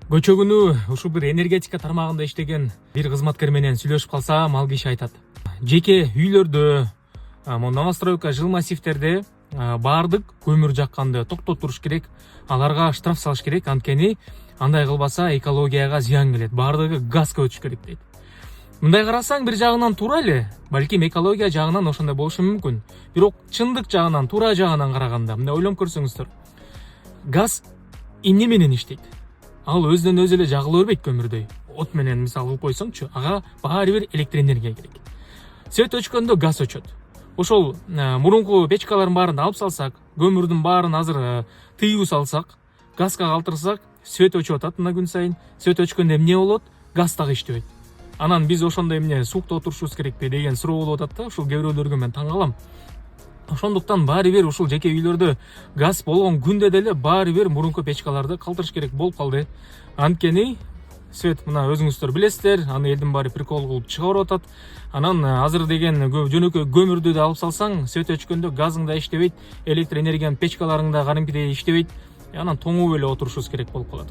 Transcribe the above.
Көчөгүнү ушул бир энергетика тармагында иштеген бир кызматкер менен сүйлөшүп калсам, ал киши айтат. Жеке үйлөрдө, новостройка, жыл массивтерде баардык көмүр жакканды токтотуп туруш керек. Аларга штраф салыш керек, анткени андай кылбаса экологияга зыян келет. Баардыгы газга өтүш керек дейт. Мындай карасаң, бир жагынан туура эле, балким экология жагынан ошондой болушу мүмкүн. Бирок чындык жагынан, туура жагынан караганда, мындай ойлонуп көрсөңүздөр, газ эмне менен иштейт? Ал өзүнөн өзү эле жагыла бербейт көмүрдөй. От менен мисал кылып койсоңчу, ага баары бир электр энергия керек. Свет өчкөндө газ өчөт. Ошол мурунку печкалардын баарын алып салсак, көмүрдүн баарын азыр тыюу салсак, газга калтырсак, свет өчүп атат мына күн сайын. Свет өчкөндө эмне болот? Газ дагы иштебейт. Анан биз ошондой эмне суукта отурушубуз керекпи деген суроо болуп атат да, ушул кээ бирөөлөргө мен таң калам. Ошондуктан баары бир ушул жеке үйлөрдө газ болгон күндө деле баары бир мурунку печкаларды калтырыш керек болуп калды. Анткени свет мына өзүңүздөр билесиздер, аны элдин баары прикол кылып чыгарып атат. Анан азыр деген жөнөкөй көмүрдү да алып салсаң, свет өчкөндө газың да иштебейт, электр энергиянын печкаларың да кадимкидей иштебейт. Анан тоңуп эле отурушубуз керек болуп калат.